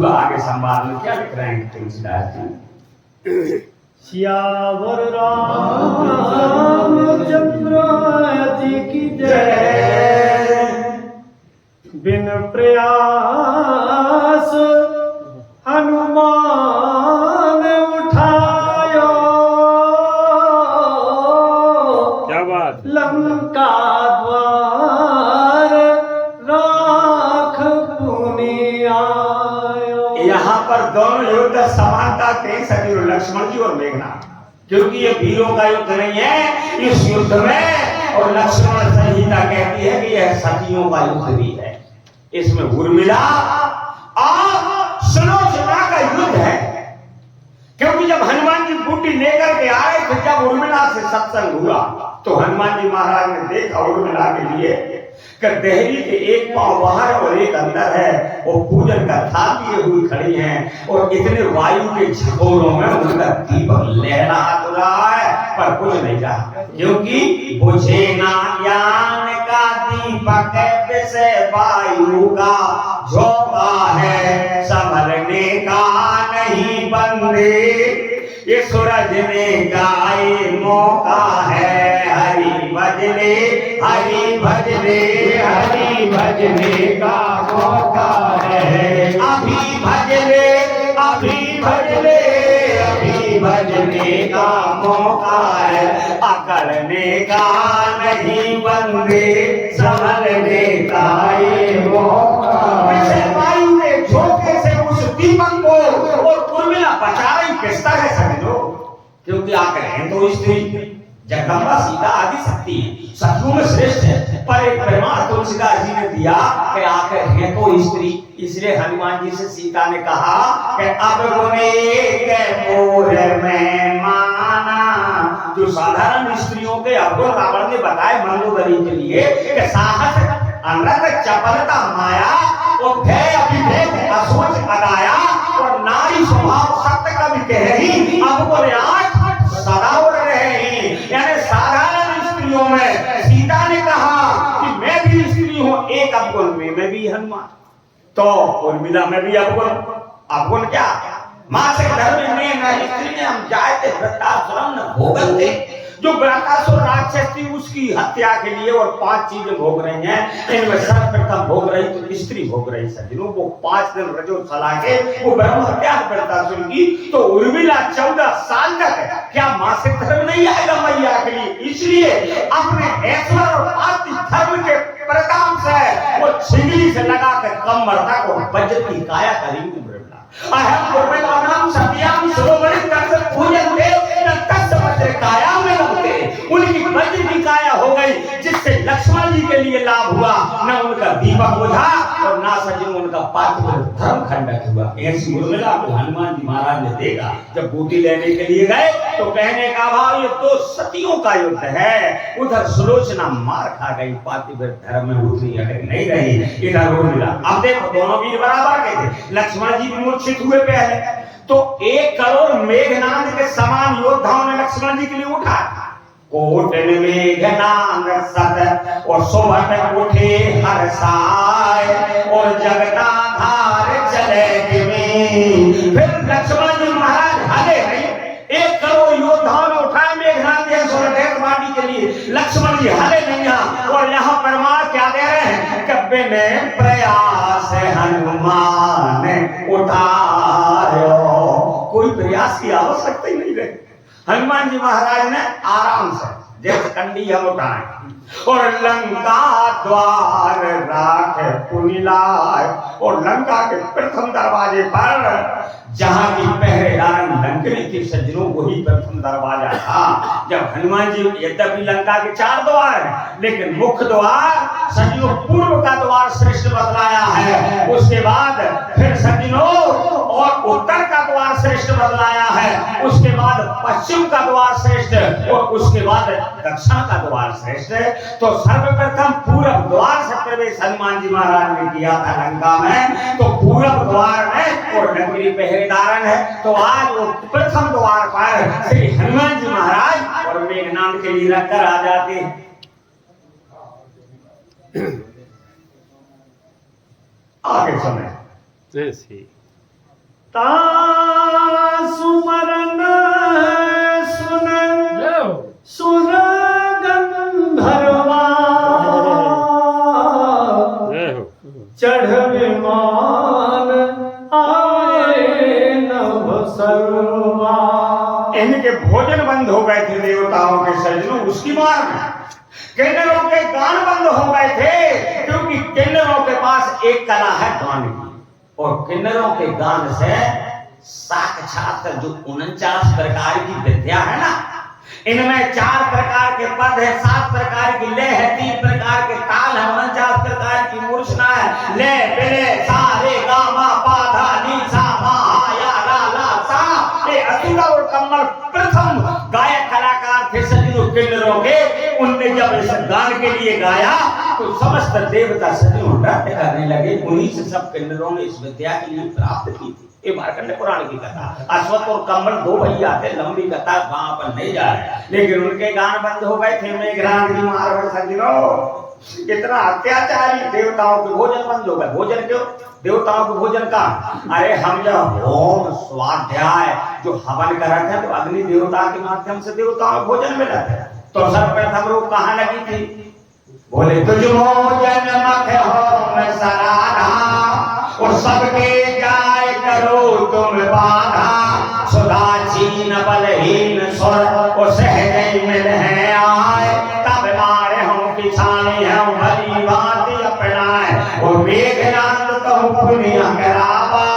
आगे संवाद में क्या लिख रहे हैं तुलसीदास जी? सियावर रामचंद्र जी की जय, बिन प्रयास हनुमान उठायो, क्या बात। लंका द्वार राख पुनि आयो। यहाँ पर दोनों युद्ध समानता थे, सभी लक्ष्मण जी और मेघनाथ, क्योंकि ये वीरों का युद्ध नहीं है इस युद्ध में। और लक्ष्मण संहिता कहती है कि यह सखियों का युद्ध भी है। इसमें उर्मिला और सुलोचना का युद्ध है, क्योंकि जब हनुमान जी बूटी लेकर के आए थे, जब उर्मिला से सत्संग हुआ तो हनुमान जी महाराज ने देखा उर्मिला के लिए कि देहरी के एक पांव बाहर और एक अंदर है, वो पूजन का थाल लिए हुई खड़ी हैं और इतने वायु के झकोरों में उनका दीपक लहरा तो रहा है पर कुछ नहीं रहा, क्योंकि बुझे ना ज्ञान का दीपक से वायु का झोंका है, संभलने का नहीं बंदे ये सूरज ने गाए मौका है। हरि भजने हरि भजने हरि भजने का मौका है। अभी भजने अभी भजने अभी भजने का मौका है, अकड़ने का नहीं बंदे संभलने का ये मौका है। वायु के झोंके से उस दीपक को और उर्मिला बचा रही किस तरह समझो, क्योंकि आकर हैं तो स्त्री जगदम्बा सीता आदि शक्ति है, सखियों में श्रेष्ठ है, पर एक प्रमाण तुलसीदास जी ने दिया कि आकर हैं तो स्त्री, इसलिए हनुमान जी से सीता ने कहा कि अब गुने के मोर में माना। जो साधारण स्त्रियों के अवगुण रावण ने बताए मंदोदरी के लिए कि साहस अनरत चपलता माया और भय अभिभेद असोच अदाया और नारी स्वभाव सत्य कवि कही अब बोले आठ सदा रहे। यानी साधारण स्त्रियों में सीता ने कहा कि मैं भी स्त्री हूं, एक अवगुण में मैं भी हनुमान, तो उर्मिला में भी अवगुण। अवगुण क्या? मासिक धर्म में न स्त्री ने हम जायते वृत्तासुरम न भोगन्ते। जो वृत्तासुर राक्षस थी उसकी हत्या के लिए और 5 चीजें भोग रही हैं, इनमें सर्वप्रथम भोग रही तो स्त्री भोग रही सज्जनों, वो 5 दिन रजो चला के वो ब्रह्म हत्या वृत्तासुर की। तो उर्मिला 14 साल तक क्या मासिक धर्म नहीं आएगा मैया के लिए, इसलिए अपने ऐश्वर्य और पाति धर्म के प्रताप से वो छिगली से लगा कर कमरता को बज्र की काया करेंगी उर्मिला। अहम उर्मिला नाम सत्याम शिरोमणि तत्व पूजन देव वज्र काया में लगते, उनकी वज्र की काया हो गई, जिससे लक्ष्मण जी के लिए लाभ हुआ, न उनका दीपक बुझा और ना सचिन उनका पात्र धर्म खंडक हुआ। ऐसी उर्मिला को हनुमान जी महाराज ने देखा, जब बूटी लेने के लिए गए तो कहने का भाव ये तो सतियों का युद्ध है। उधर सुलोचना मार खा गई, पातिव्रत धर्म में उतनी अटक नहीं रही, इधर उर्मिला। अब देखो दोनों वीर बराबर के थे, लक्ष्मण जी भी मूर्छित हुए पहले, तो 1 करोड़ मेघनाद के समान योद्धाओं ने लक्ष्मण जी के लिए उठा। कोटन मेघनाद सत और सोभट उठे हर साय और जगता धार चले में। फिर लक्ष्मण जी महाराज हले नहीं, 1 करोड़ योद्धाओं ने उठाए मेघनाद के सोभट माटी के लिए, लक्ष्मण जी हले नहीं। और यहाँ प्रमाण क्या दे रहे हैं कि बिन प्रयास हनुमान उठायो, कोई प्रयास की आवश्यकता ही नहीं रही। हनुमान जी महाराज ने आराम से जैसे कंडी हम उठाए और लंका द्वार राख पुनि लाए, और लंका के प्रथम दरवाजे पर जहां की पहरेदार लंकनी थी सज्जनों, वही प्रथम दरवाजा था। जब हनुमान जी, यद्यपि लंका के 4 द्वार हैं, लेकिन मुख्य द्वार सज्जनों पूर्व का द्वार श्रेष्ठ बतलाया है, उसके बाद फिर सज्जनों और उत्तर का द्वार श्रेष्ठ बतलाया है, उसके बाद पश्चिम का द्वार श्रेष्ठ और उसके बाद दक्षिण का द्वार श्रेष्ठ। तो सर्वप्रथम पूरब द्वार से प्रवेश हनुमान जी महाराज ने किया था लंका में, तो पूरब द्वार में और लंकनी पहरेदारन है, तो आज वो प्रथम द्वार पर श्री हनुमान जी महाराज और मेघनाद के लिए रखकर आ जाते हैं। आगे समय सुमरन सुन सुर गंधर्वा चढ़ विमान आए नभ सर्वा। इनके भोजन बंद हो गए थे देवताओं के सजनों उसकी मार में। किन्नरों के गान बंद हो गए थे क्योंकि किन्नरों के पास एक कला है गान की, और किन्नरों के गान से साक्षात जो 49 प्रकार की विद्या है ना, इनमें 4 प्रकार के पद है, 7 प्रकार की लय है, 3 प्रकार के ताल है, 49 प्रकार की मूर्छना है। ले बिले सा रे गा मा पा धा नी सा मा हा या ला ला सा। ये अतुल और कमल प्रथम गायक कलाकार थे सजनों किन्नरों के। उनने जब इस गान के लिए गाया तो समस्त देवता सजनों नृत्य करने लगे। उन्हीं से सब किन्नरों ने इस विद्या के लिए प्राप्त की थी। ये मार्कंड पुराण की कथा। अश्वत्थ और कमल 2 भैया थे, लंबी कथा वहां पर नहीं जा रहे, लेकिन उनके गान बंद हो गए थे। मेघनाद की मार में सजनों कितना अत्याचारी, देवताओं के भोजन बंद हो गए। भोजन क्यों? देवताओं के भोजन का, अरे हम जब होम स्वाध्याय जो हवन करते हैं तो अग्नि देवता के माध्यम से देवताओं को भोजन मिला था। तो सर्वप्रथम रूप कहाँ लगी थी? बोले तुझ भोजन मत हो मैं सराधा, और सबके जाय करो तुम बाधा। सुधा छीन बलहीन सुर और सहज मिल है आए, तब मारे हम किसानी हम भली बात अपनाए। और मेघनाद कहूँ पुण्य करावा,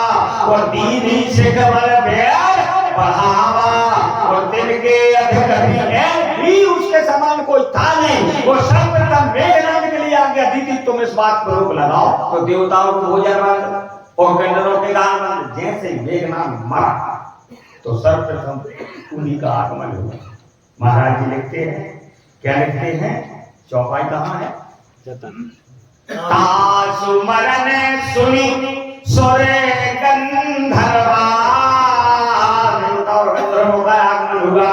और दीदी से कमल बेर बढ़ावा। और दिन के अधिकारी भी उसके समान कोई था नहीं। वो सर्वप्रथम मेघनाद के लिए आज्ञा दी थी तुम इस बात पर रोक लगाओ। तो देवताओं को भोजन बंद और किन्नरों के गान बंद। जैसे मेघनाद मरा तो सर्वप्रथम उन्हीं का आगमन हुआ। महाराज जी लिखते हैं, क्या लिखते हैं? चौपाई कहाँ है? सुमरन सुनी सुर गंधर्वा, और गंधर्वों का आगमन हुआ।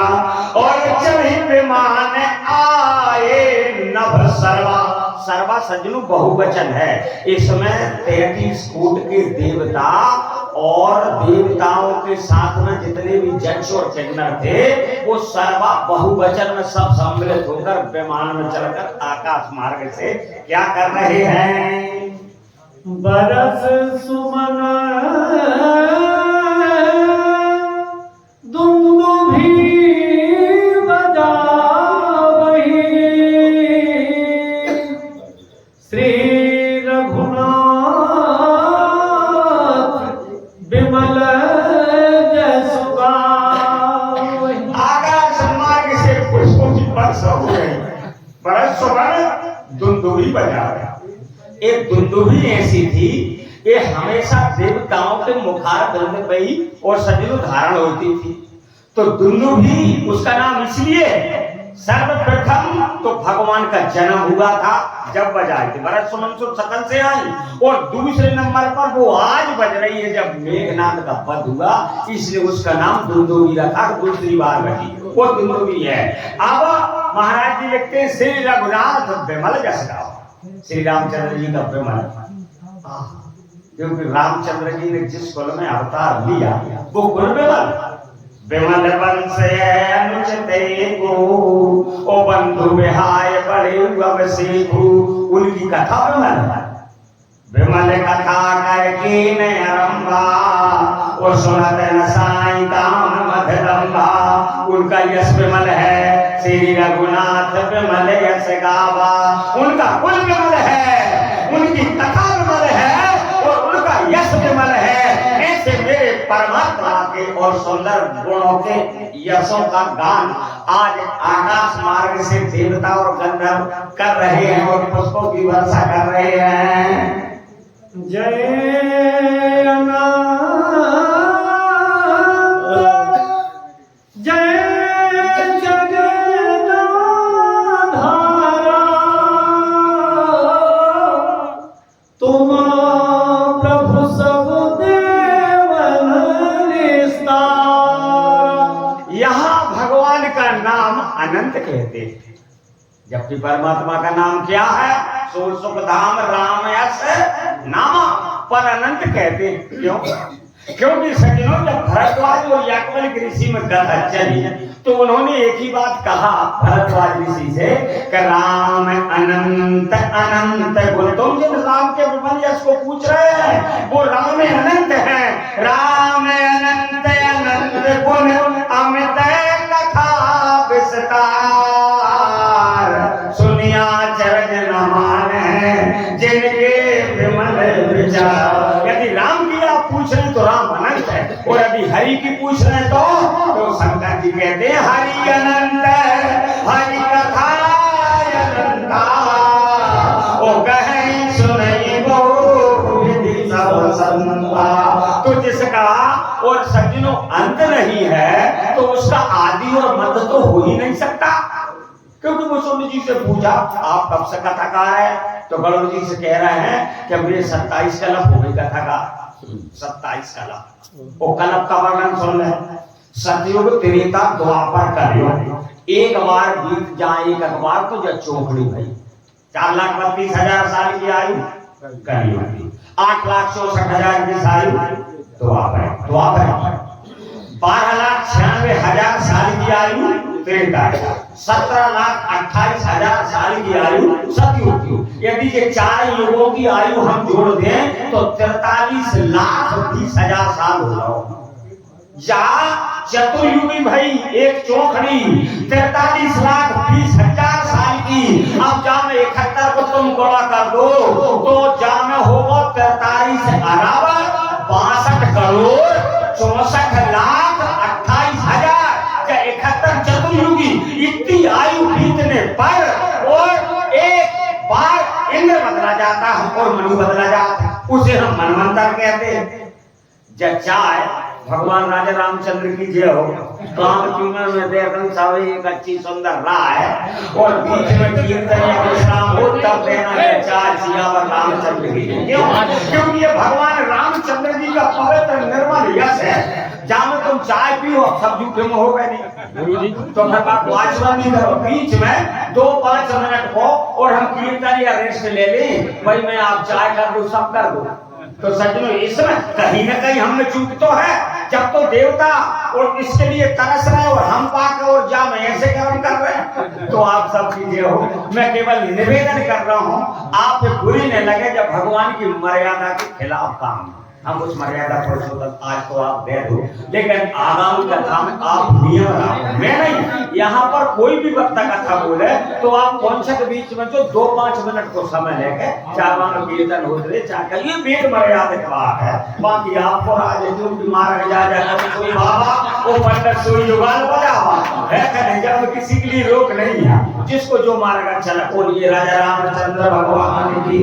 और चढ़ी विमान आए नभ सर्वा। सर्वा सज्जनों बहुवचन है। इसमें 33 कोट के देवता और देवताओं के साथ में जितने भी जक्ष और किन्नर थे वो सर्वा बहुवचन में सब सम्मिलित होकर विमान में चलकर आकाश मार्ग से क्या कर रहे हैं? बरस सुमन दुंदुभी बजावही, श्री रघुनाथ विमल जसु गावही। आकाश मार्ग से पुष्पों की वर्षा हो रही है। बरस सुमन दुंदुभी बजा रहे। एक दुंदुभी ऐसी थी ये हमेशा देवताओं के मुखार बंद पे ही और सजनों धारण होती थी। तो दुंदुभी उसका नाम इसलिए सर्वप्रथम तो भगवान का जन्म हुआ था जब बजाई थी, बरस सुमन सकल से आई। और दूसरे नंबर पर वो आज बज रही है जब मेघनाद का वध हुआ, इसलिए उसका नाम दुंदुभी रखा। दूसरी बार बजी वो दुंदुभी है। अब महाराज जी लिखते हैं श्री रघुनाथ विमल जस गाओ। श्री रामचंद्र जी का विमल, क्योंकि रामचंद्र जी ने जिस कुल में अवतार लिया वो कुल विमल। विमल वंश अनुचित को ओ बंधु विहाय बड़े अवसेखु। उनकी कथा विमल, विमल कथा करके न आरंभा, और सुनत न साई काम मधुरंभा। उनका यश विमल है, श्री रघुनाथ विमल यश गावा। उनका कुल विमल है, उनकी कथा विमल है और उनका यश विमल है। ऐसे मेरे परमात्मा के और सुंदर गुणों के यशों का गान आज आकाश मार्ग से देवता और गंधर्व कर रहे हैं और पुष्पों की वर्षा कर रहे हैं। जय जय जगदाधारा, तुम प्रभु सब देवन निस्तारा। यहाँ भगवान का नाम अनंत कहते हैं, जबकि परमात्मा का नाम क्या है? सुख धाम राम यश नामा, पर अनंत कहते हैं। क्यों? क्योंकि सज्जनों जब भरद्वाज और याज्ञवल्क्य ऋषि में कथा चली तो उन्होंने एक ही बात कहा भरद्वाज ऋषि से कि राम अनंत अनंत गुण। तुम जिन राम के विमल यश को पूछ रहे हैं वो राम अनंत है। राम अनंत अनंत गुण अमित कथा विस्तार सुनिया चरज न माने जिनके विमल विचार। यदि राम की आप पूछ रहे तो राम अनंत है और यदि हरि की पूछ रहे तो शंकर जी कहते हैं हरि अनंत हरि कथा अनंता ओ कहीं सुनई वो विधि सब संता। तो जिसका और सज्जनों अंत नहीं है तो उसका आदि और मध्य तो हो ही नहीं सकता। क्योंकि मुसोनी जी से पूछा आप कब से कथाकार है तो गरुड़ जी से कह रहे हैं कि मेरे 27 कलप हो गई कथाकार। 27 कलप वो कलप का वर्णन सुन ले। सतयुग त्रेता द्वापर कलयुग एक बार बीत जाए एक अखबार तो जब चौकड़ी भई 4,32,000 साल की आयु कलयुग की 8,64,000 की आयु द्वापर 12,96,000 साल की आयु त्रेता 17,28,000 साल की आयु सतयुग की। यदि ये 4 युगों की आयु हम जोड़ दें तो 43,20,000 साल हो जाओ। या चतुर्युगी भाई एक चौखड़ी 43,20,000 साल की। अब जा में 71 को तुम गुणा कर दो तो जा में होगा 43 अरब 62 करोड़ 64,28,000। 71 चतुर्युगी इतनी आयु बीतने पर और एक बार इंद्र बदला जाता है और मनु बदला जाता है उसे हम मनवंतर कहते हैं। जब चाय भगवान राजा रामचंद्र की जय हो काम चूमर में देखन सावे एक अच्छी सुंदर राय और बीच में कीर्तन या विश्राम हो तब देना है चाय सियावर रामचंद्र की जय। क्योंकि ये भगवान रामचंद्र जी का पवित्र निर्मल यश है। जहाँ तुम चाय पियो सब झूठे में हो गए नहीं तो फिर आप वाचवन नहीं करो बीच में 2-5 मिनट को और हम कीर्तन या रेस्ट ले लें भाई मैं आप चाय कर दो सब कर दो। तो सज्जनों इसमें कहीं ना कहीं हमने चूक तो है। जब तो देवता और इसके लिए तरस रहे और हम पाकर और जा में ऐसे कर्म कर रहे हैं तो आप सब कीजिए हो। मैं केवल निवेदन कर रहा हूँ आप बुरी न लगे जब भगवान की मर्यादा के खिलाफ काम हम उस मर्यादा पुरुषोत्तम आज तो आप दे दो लेकिन आगामी कथा में आप नियम रखो। मैं नहीं यहाँ पर कोई भी वक्ता कथा बोले तो आप कौन बीच में जो 2-5 मिनट को समय लेके चाहे कीर्तन हो रहे चाहे ये वेद मर्यादा का बात है। बाकी आपको आज जो मार्ग जा कोई बाबा वो पंडित सोई जुगाड़ बजावा है जब किसी के लिए रोक नहीं है। जिसको जो मार्ग अच्छा लगे राजा रामचंद्र भगवान की